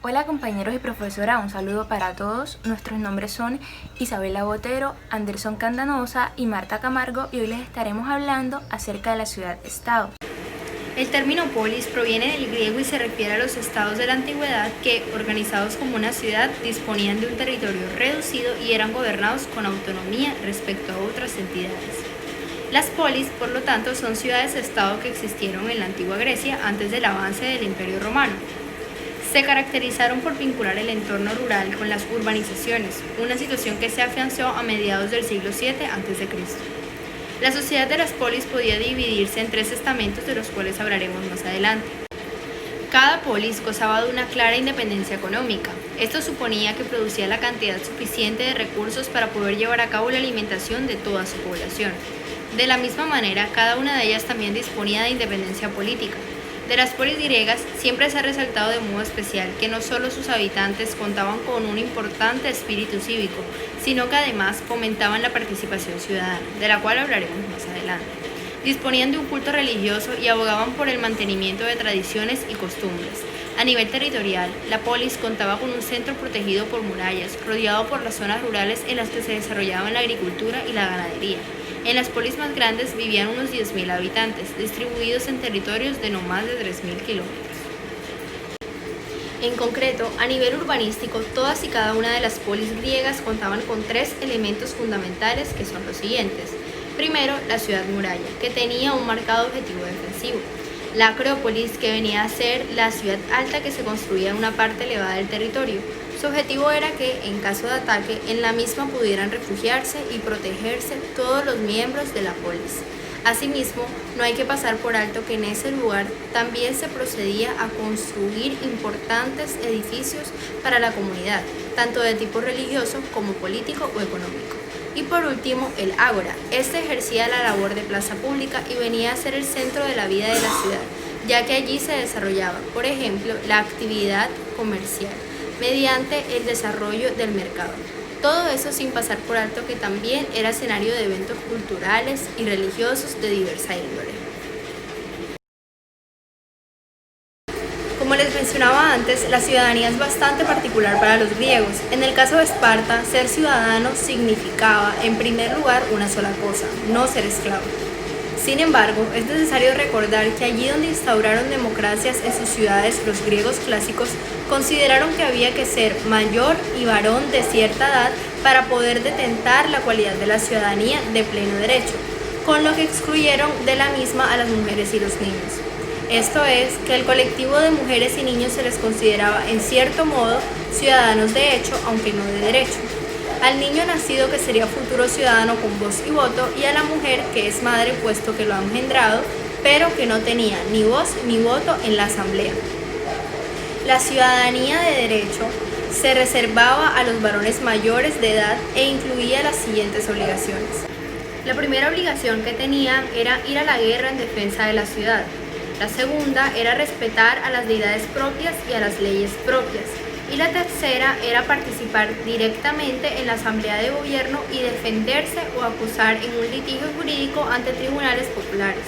Hola compañeros y profesora, un saludo para todos. Nuestros nombres son Isabela Botero, Anderson Candanosa y Marta Camargo y hoy les estaremos hablando acerca de la ciudad-estado. El término polis proviene del griego y se refiere a los estados de la antigüedad que, organizados como una ciudad, disponían de un territorio reducido y eran gobernados con autonomía respecto a otras entidades. Las polis, por lo tanto, son ciudades-estado que existieron en la antigua Grecia antes del avance del Imperio Romano. Se caracterizaron por vincular el entorno rural con las urbanizaciones, una situación que se afianzó a mediados del siglo VII a.C. La sociedad de las polis podía dividirse en 3 estamentos de los cuales hablaremos más adelante. Cada polis gozaba de una clara independencia económica. Esto suponía que producía la cantidad suficiente de recursos para poder llevar a cabo la alimentación de toda su población. De la misma manera, cada una de ellas también disponía de independencia política. De las polis griegas siempre se ha resaltado de modo especial que no solo sus habitantes contaban con un importante espíritu cívico, sino que además fomentaban la participación ciudadana, de la cual hablaremos más adelante. Disponían de un culto religioso y abogaban por el mantenimiento de tradiciones y costumbres. A nivel territorial, la polis contaba con un centro protegido por murallas, rodeado por las zonas rurales en las que se desarrollaban la agricultura y la ganadería. En las polis más grandes vivían unos 10.000 habitantes, distribuidos en territorios de no más de 3.000 kilómetros. En concreto, a nivel urbanístico, todas y cada una de las polis griegas contaban con 3 elementos fundamentales que son los siguientes. Primero, la ciudad muralla, que tenía un marcado objetivo defensivo. La Acrópolis, que venía a ser la ciudad alta que se construía en una parte elevada del territorio. Su objetivo era que, en caso de ataque, en la misma pudieran refugiarse y protegerse todos los miembros de la polis. Asimismo, no hay que pasar por alto que en ese lugar también se procedía a construir importantes edificios para la comunidad, tanto de tipo religioso como político o económico. Y por último, el ágora. Este ejercía la labor de plaza pública y venía a ser el centro de la vida de la ciudad, ya que allí se desarrollaba, por ejemplo, la actividad comercial, mediante el desarrollo del mercado. Todo eso sin pasar por alto que también era escenario de eventos culturales y religiosos de diversa índole. Como les mencionaba antes, la ciudadanía es bastante particular para los griegos. En el caso de Esparta, ser ciudadano significaba, en primer lugar, una sola cosa: no ser esclavo. Sin embargo, es necesario recordar que allí donde instauraron democracias en sus ciudades, los griegos clásicos consideraron que había que ser mayor y varón de cierta edad para poder detentar la cualidad de la ciudadanía de pleno derecho, con lo que excluyeron de la misma a las mujeres y los niños. Esto es, que el colectivo de mujeres y niños se les consideraba en cierto modo ciudadanos de hecho, aunque no de derecho. Al niño nacido, que sería futuro ciudadano con voz y voto, y a la mujer, que es madre puesto que lo ha engendrado, pero que no tenía ni voz ni voto en la asamblea. La ciudadanía de derecho se reservaba a los varones mayores de edad e incluía las siguientes obligaciones. La primera obligación que tenían era ir a la guerra en defensa de la ciudad. La segunda era respetar a las deidades propias y a las leyes propias. Y la tercera era participar directamente en la asamblea de gobierno y defenderse o acusar en un litigio jurídico ante tribunales populares.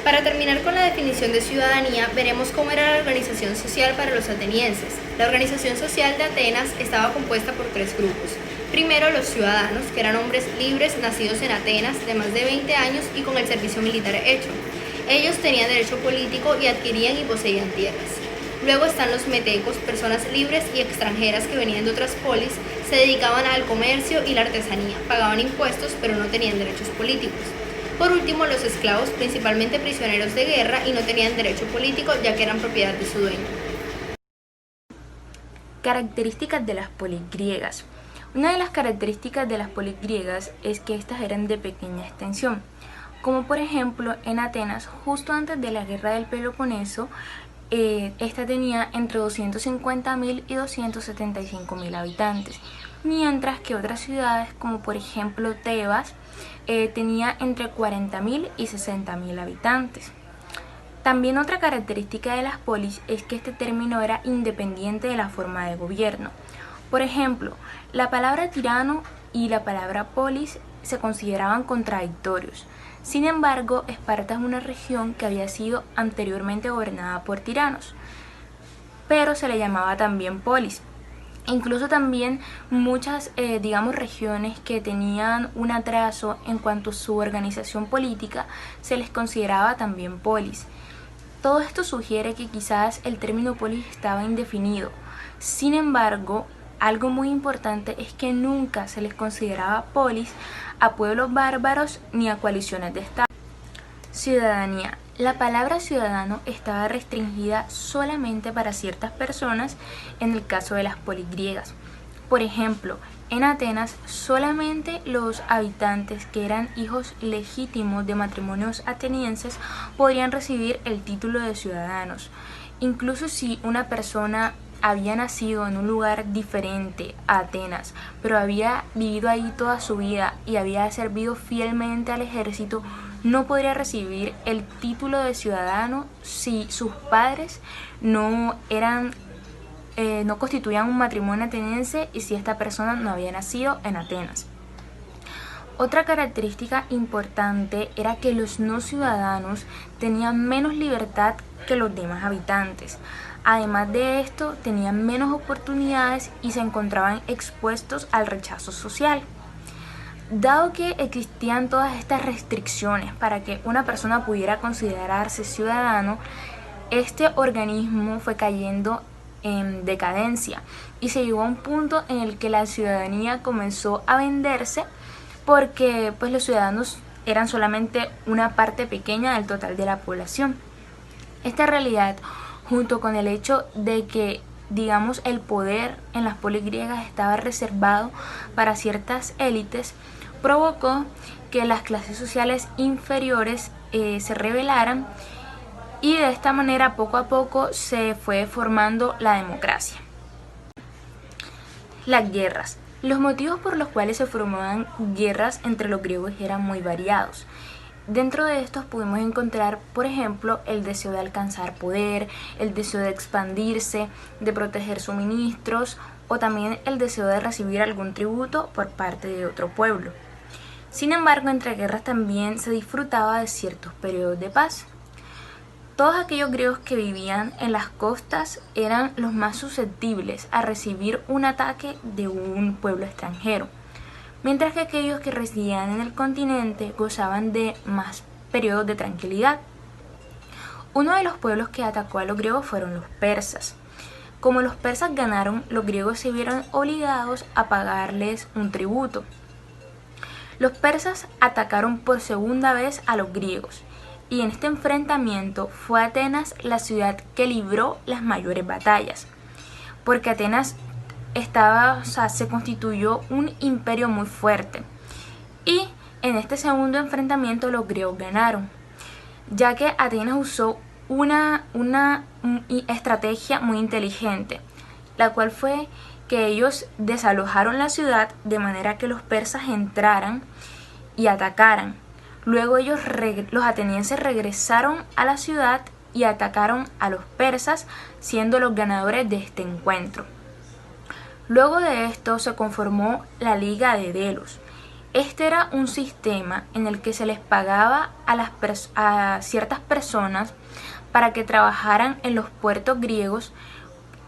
Para terminar con la definición de ciudadanía, veremos cómo era la organización social para los atenienses. La organización social de Atenas estaba compuesta por 3 grupos. Primero, los ciudadanos, que eran hombres libres nacidos en Atenas de más de 20 años y con el servicio militar hecho. Ellos tenían derecho político y adquirían y poseían tierras. Luego están los metecos, personas libres y extranjeras que venían de otras polis, se dedicaban al comercio y la artesanía, pagaban impuestos pero no tenían derechos políticos. Por último, los esclavos, principalmente prisioneros de guerra, y no tenían derecho político ya que eran propiedad de su dueño. Características de las polis griegas. Una de las características de las polis griegas es que estas eran de pequeña extensión, como por ejemplo en Atenas, justo antes de la guerra del Peloponeso, esta tenía entre 250.000 y 275.000 habitantes, mientras que otras ciudades como por ejemplo Tebas tenía entre 40.000 y 60.000 habitantes. También otra característica de las polis es que este término era independiente de la forma de gobierno. Por ejemplo, la palabra tirano y la palabra polis se consideraban contradictorios. Sin embargo, Esparta es una región que había sido anteriormente gobernada por tiranos. pero se le llamaba también polis. Incluso también muchas, regiones que tenían un atraso en cuanto a su organización política, se les consideraba también polis. Todo esto sugiere que quizás el término polis estaba indefinido. Sin embargo, algo muy importante es que nunca se les consideraba polis a pueblos bárbaros ni a coaliciones de Estado. Ciudadanía. La palabra ciudadano estaba restringida solamente para ciertas personas en el caso de las polis griegas. Por ejemplo, en Atenas solamente los habitantes que eran hijos legítimos de matrimonios atenienses podrían recibir el título de ciudadanos. Incluso si una persona había nacido en un lugar diferente a Atenas, pero había vivido ahí toda su vida y había servido fielmente al ejército, no podría recibir el título de ciudadano si sus padres no constituían un matrimonio ateniense y si esta persona no había nacido en Atenas. Otra característica importante era que los no ciudadanos tenían menos libertad que los demás habitantes. Además de esto, tenían menos oportunidades y se encontraban expuestos al rechazo social. Dado que existían todas estas restricciones para que una persona pudiera considerarse ciudadano, este organismo fue cayendo en decadencia y se llegó a un punto en el que la ciudadanía comenzó a venderse porque pues los ciudadanos eran solamente una parte pequeña del total de la población. Esta realidad, junto con el hecho de que el poder en las polis griegas estaba reservado para ciertas élites, provocó que las clases sociales inferiores se rebelaran y de esta manera poco a poco se fue formando la democracia. Las guerras. Los motivos por los cuales se formaban guerras entre los griegos eran muy variados. Dentro de estos pudimos encontrar, por ejemplo, el deseo de alcanzar poder, el deseo de expandirse, de proteger suministros o también el deseo de recibir algún tributo por parte de otro pueblo. Sin embargo, entre guerras también se disfrutaba de ciertos periodos de paz. Todos aquellos griegos que vivían en las costas eran los más susceptibles a recibir un ataque de un pueblo extranjero, mientras que aquellos que residían en el continente gozaban de más periodos de tranquilidad. Uno de los pueblos que atacó a los griegos fueron los persas. Como los persas ganaron, los griegos se vieron obligados a pagarles un tributo. Los persas atacaron por segunda vez a los griegos, y en este enfrentamiento fue Atenas la ciudad que libró las mayores batallas, porque Atenas se constituyó un imperio muy fuerte, y en este segundo enfrentamiento los griegos ganaron, ya que Atenas usó una estrategia muy inteligente, la cual fue que ellos desalojaron la ciudad de manera que los persas entraran y atacaran. Luego los atenienses regresaron a la ciudad y atacaron a los persas, siendo los ganadores de este encuentro. Luego de esto se conformó la Liga de Delos. Este era un sistema en el que se les pagaba a ciertas personas para que trabajaran en los puertos griegos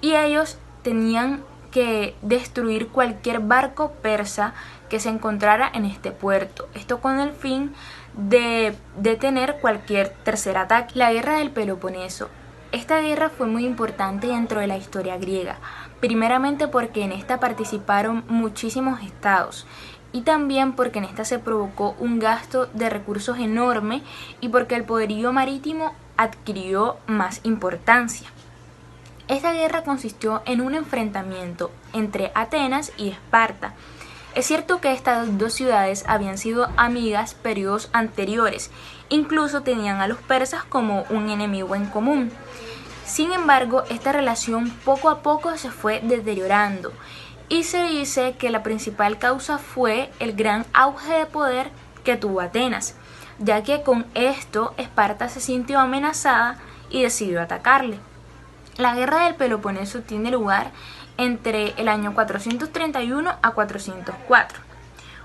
y ellos tenían que destruir cualquier barco persa que se encontrara en este puerto. Esto con el fin de detener cualquier tercer ataque. La guerra del Peloponeso. Esta guerra fue muy importante dentro de la historia griega, primeramente porque en esta participaron muchísimos estados y también porque en esta se provocó un gasto de recursos enorme y porque el poderío marítimo adquirió más importancia. Esta guerra consistió en un enfrentamiento entre Atenas y Esparta. Es cierto que estas dos ciudades habían sido amigas periodos anteriores, incluso tenían a los persas como un enemigo en común. Sin embargo, esta relación poco a poco se fue deteriorando y se dice que la principal causa fue el gran auge de poder que tuvo Atenas, ya que con esto Esparta se sintió amenazada y decidió atacarle. La guerra del Peloponeso tiene lugar entre el año 431 a 404.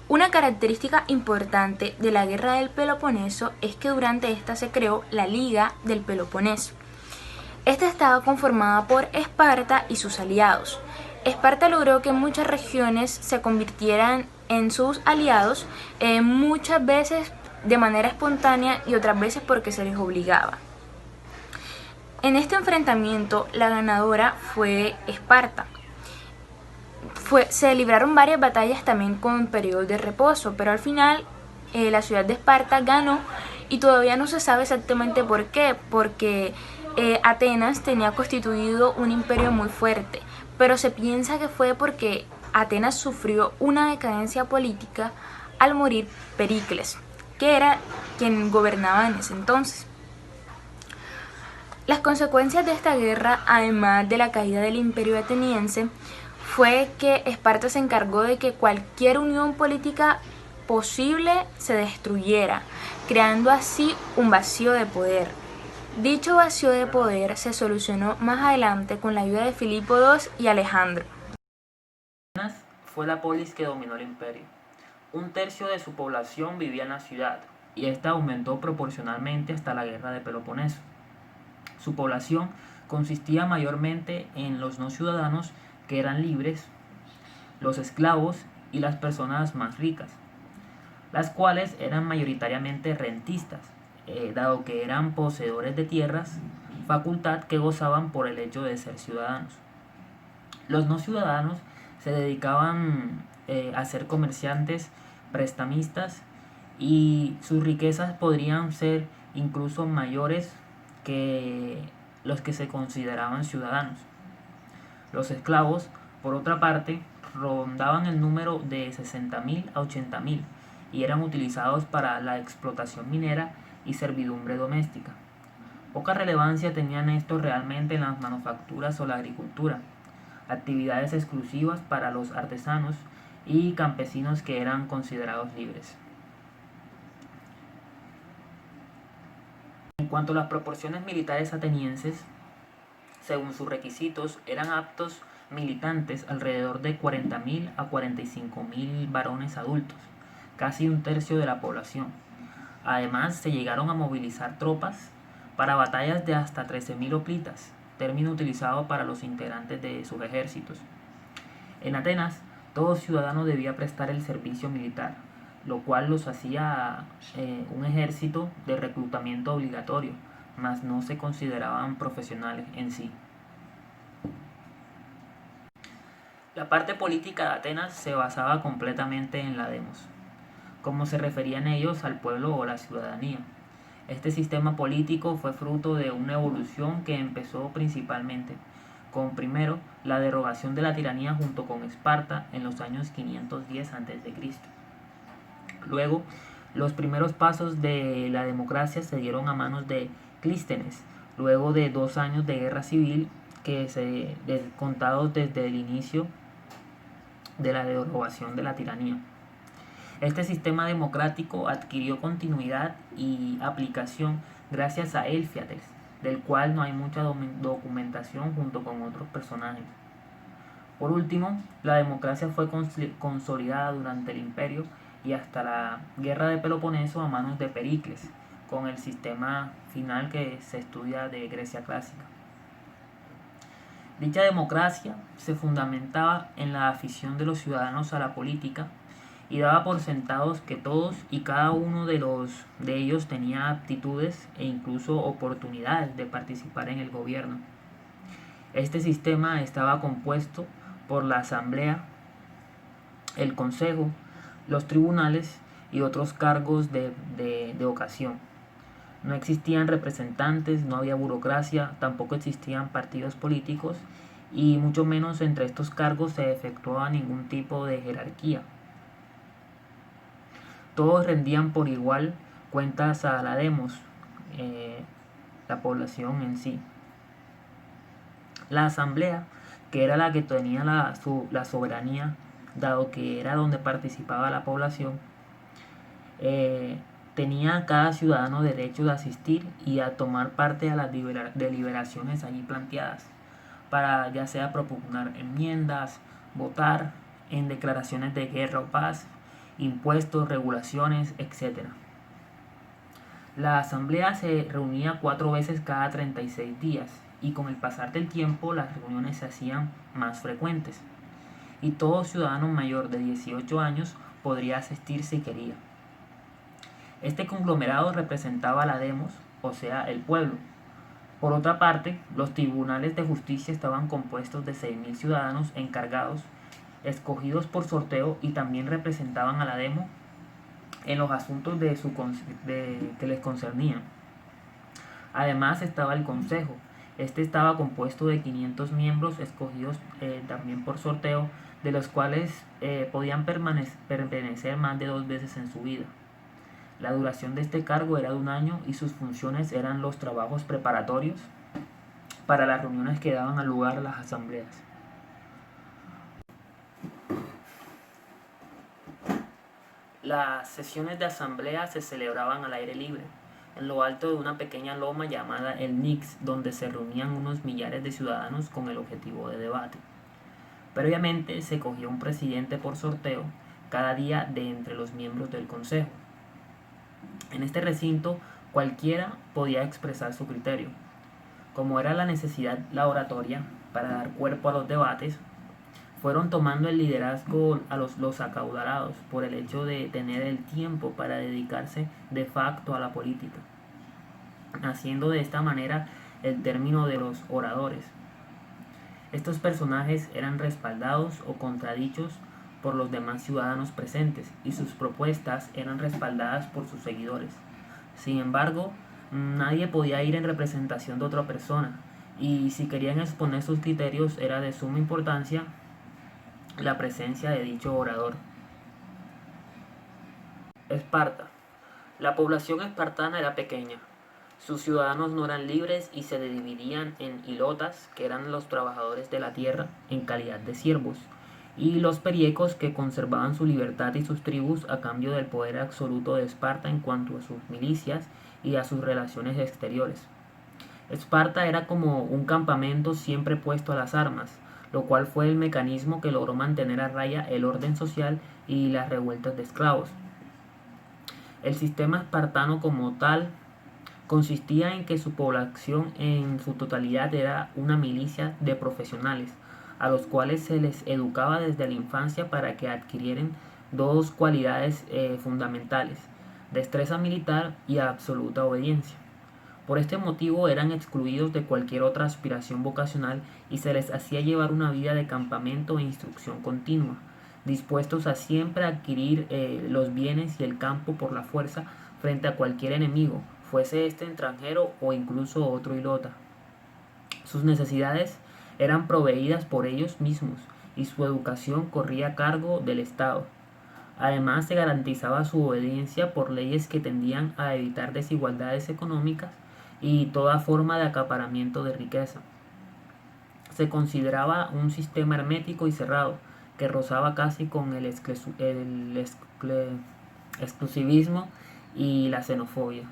Una característica importante de la guerra del Peloponeso es que durante esta se creó la Liga del Peloponeso. Esta estaba conformada por Esparta y sus aliados. Esparta logró que muchas regiones se convirtieran en sus aliados, muchas veces de manera espontánea y otras veces porque se les obligaba. En este enfrentamiento la ganadora fue Esparta. Se libraron varias batallas también con periodos de reposo, pero al final la ciudad de Esparta ganó y todavía no se sabe exactamente por qué, porque Atenas tenía constituido un imperio muy fuerte, pero se piensa que fue porque Atenas sufrió una decadencia política al morir Pericles, que era quien gobernaba en ese entonces. Las consecuencias de esta guerra, además de la caída del imperio ateniense, fue que Esparta se encargó de que cualquier unión política posible se destruyera, creando así un vacío de poder. Dicho vacío de poder se solucionó más adelante con la ayuda de Filipo II y Alejandro. Atenas fue la polis que dominó el imperio. Un tercio de su población vivía en la ciudad, y esta aumentó proporcionalmente hasta la guerra de Peloponeso. Su población consistía mayormente en los no ciudadanos, que eran libres, los esclavos y las personas más ricas, las cuales eran mayoritariamente rentistas, dado que eran poseedores de tierras, facultad que gozaban por el hecho de ser ciudadanos. Los no ciudadanos se dedicaban a ser comerciantes, prestamistas, y sus riquezas podrían ser incluso mayores que los que se consideraban ciudadanos. Los esclavos, por otra parte, rondaban el número de 60.000 a 80.000 y eran utilizados para la explotación minera y servidumbre doméstica. Poca relevancia tenían estos realmente en las manufacturas o la agricultura, actividades exclusivas para los artesanos y campesinos que eran considerados libres. En cuanto a las proporciones militares atenienses, según sus requisitos, eran aptos militantes alrededor de 40.000 a 45.000 varones adultos, casi un tercio de la población. Además, se llegaron a movilizar tropas para batallas de hasta 13.000 hoplitas, término utilizado para los integrantes de sus ejércitos. En Atenas, todo ciudadano debía prestar el servicio militar, lo cual los hacía un ejército de reclutamiento obligatorio, mas no se consideraban profesionales en sí. La parte política de Atenas se basaba completamente en la demos, como se referían ellos al pueblo o la ciudadanía. Este sistema político fue fruto de una evolución que empezó principalmente con, primero, la derogación de la tiranía junto con Esparta en los años 510 a.C. Luego, los primeros pasos de la democracia se dieron a manos de Clístenes, luego de 2 años de guerra civil contados desde el inicio de la derogación de la tiranía. Este sistema democrático adquirió continuidad y aplicación gracias a Élfiates, del cual no hay mucha documentación junto con otros personajes. Por último, la democracia fue consolidada durante el imperio y hasta la guerra de Peloponeso a manos de Pericles, con el sistema final que se estudia de Grecia clásica. Dicha democracia se fundamentaba en la afición de los ciudadanos a la política y daba por sentados que todos y cada uno de ellos tenía aptitudes e incluso oportunidades de participar en el gobierno. Este sistema estaba compuesto por la asamblea, el consejo, los tribunales y otros cargos de ocasión. No existían representantes, no había burocracia, tampoco existían partidos políticos y mucho menos entre estos cargos se efectuaba ningún tipo de jerarquía. Todos rendían por igual cuentas a la demos, la población en sí. La asamblea, que era la que tenía la soberanía, dado que era donde participaba la población, tenía cada ciudadano derecho de asistir y a tomar parte a las deliberaciones allí planteadas, para ya sea propugnar enmiendas, votar en declaraciones de guerra o paz, impuestos, regulaciones, etc. La asamblea se reunía 4 veces cada 36 días y con el pasar del tiempo las reuniones se hacían más frecuentes y todo ciudadano mayor de 18 años podría asistir si quería. Este conglomerado representaba la demos, o sea, el pueblo. Por otra parte, los tribunales de justicia estaban compuestos de 6.000 ciudadanos encargados, escogidos por sorteo, y también representaban a la demo en los asuntos que les concernían. Además estaba el consejo. Este estaba compuesto de 500 miembros escogidos también por sorteo, de los cuales podían pertenecer más de 2 veces en su vida. La duración de este cargo era de 1 año y sus funciones eran los trabajos preparatorios para las reuniones que daban lugar a las asambleas. Las sesiones de asamblea se celebraban al aire libre, en lo alto de una pequeña loma llamada el Nix, donde se reunían unos millares de ciudadanos con el objetivo de debate. Previamente se cogía un presidente por sorteo cada día de entre los miembros del consejo. En este recinto cualquiera podía expresar su criterio. Como era la necesidad la oratoria para dar cuerpo a los debates, fueron tomando el liderazgo a los acaudalados por el hecho de tener el tiempo para dedicarse de facto a la política, haciendo de esta manera el término de los oradores. Estos personajes eran respaldados o contradichos por los demás ciudadanos presentes y sus propuestas eran respaldadas por sus seguidores. Sin embargo, nadie podía ir en representación de otra persona, y si querían exponer sus criterios era de suma importancia la presencia de dicho orador. Esparta. La población espartana era pequeña. Sus ciudadanos no eran libres y se dividían en hilotas, que eran los trabajadores de la tierra en calidad de siervos, y los periecos, que conservaban su libertad y sus tribus a cambio del poder absoluto de Esparta en cuanto a sus milicias y a sus relaciones exteriores. Esparta era como un campamento siempre puesto a las armas, lo cual fue el mecanismo que logró mantener a raya el orden social y las revueltas de esclavos. El sistema espartano como tal consistía en que su población en su totalidad era una milicia de profesionales, a los cuales se les educaba desde la infancia para que adquirieran 2 cualidades fundamentales: destreza militar y absoluta obediencia. Por este motivo eran excluidos de cualquier otra aspiración vocacional y se les hacía llevar una vida de campamento e instrucción continua, dispuestos a siempre adquirir los bienes y el campo por la fuerza frente a cualquier enemigo, fuese este extranjero o incluso otro hilota. Sus necesidades eran proveídas por ellos mismos y su educación corría a cargo del Estado. Además, se garantizaba su obediencia por leyes que tendían a evitar desigualdades económicas y toda forma de acaparamiento de riqueza. Se consideraba un sistema hermético y cerrado, que rozaba casi con el exclusivismo y la xenofobia.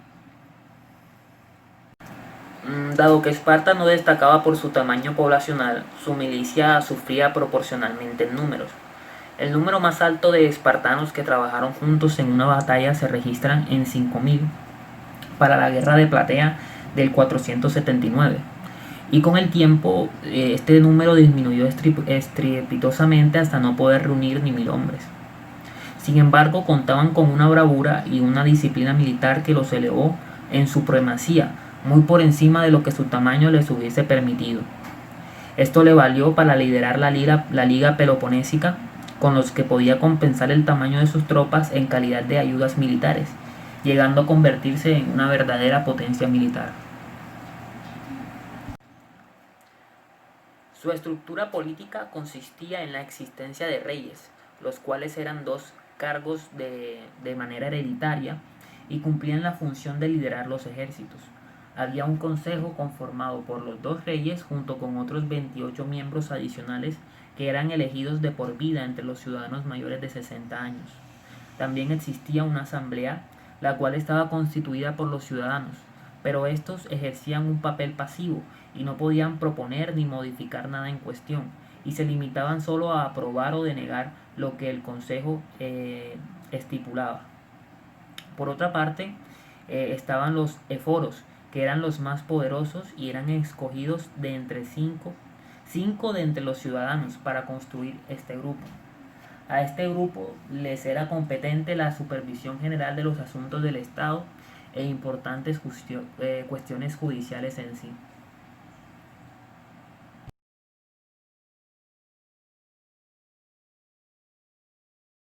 Dado que Esparta no destacaba por su tamaño poblacional, su milicia sufría proporcionalmente en números. El número más alto de espartanos que trabajaron juntos en una batalla se registran en 5.000 para la guerra de Platea del 479, y con el tiempo este número disminuyó estrepitosamente hasta no poder reunir ni 1.000 hombres. Sin embargo, contaban con una bravura y una disciplina militar que los elevó en supremacía, muy por encima de lo que su tamaño les hubiese permitido. Esto le valió para liderar la Liga Peloponésica, con los que podía compensar el tamaño de sus tropas en calidad de ayudas militares, llegando a convertirse en una verdadera potencia militar. Su estructura política consistía en la existencia de reyes, los cuales eran 2 cargos de manera hereditaria y cumplían la función de liderar los ejércitos. Había un consejo conformado por los 2 reyes junto con otros 28 miembros adicionales que eran elegidos de por vida entre los ciudadanos mayores de 60 años. También existía una asamblea, la cual estaba constituida por los ciudadanos, pero estos ejercían un papel pasivo y no podían proponer ni modificar nada en cuestión, y se limitaban solo a aprobar o denegar lo que el consejo estipulaba. Por otra parte, estaban los éforos, que eran los más poderosos y eran escogidos de entre cinco de entre los ciudadanos para construir este grupo. A este grupo les era competente la supervisión general de los asuntos del Estado e importantes cuestiones judiciales en sí.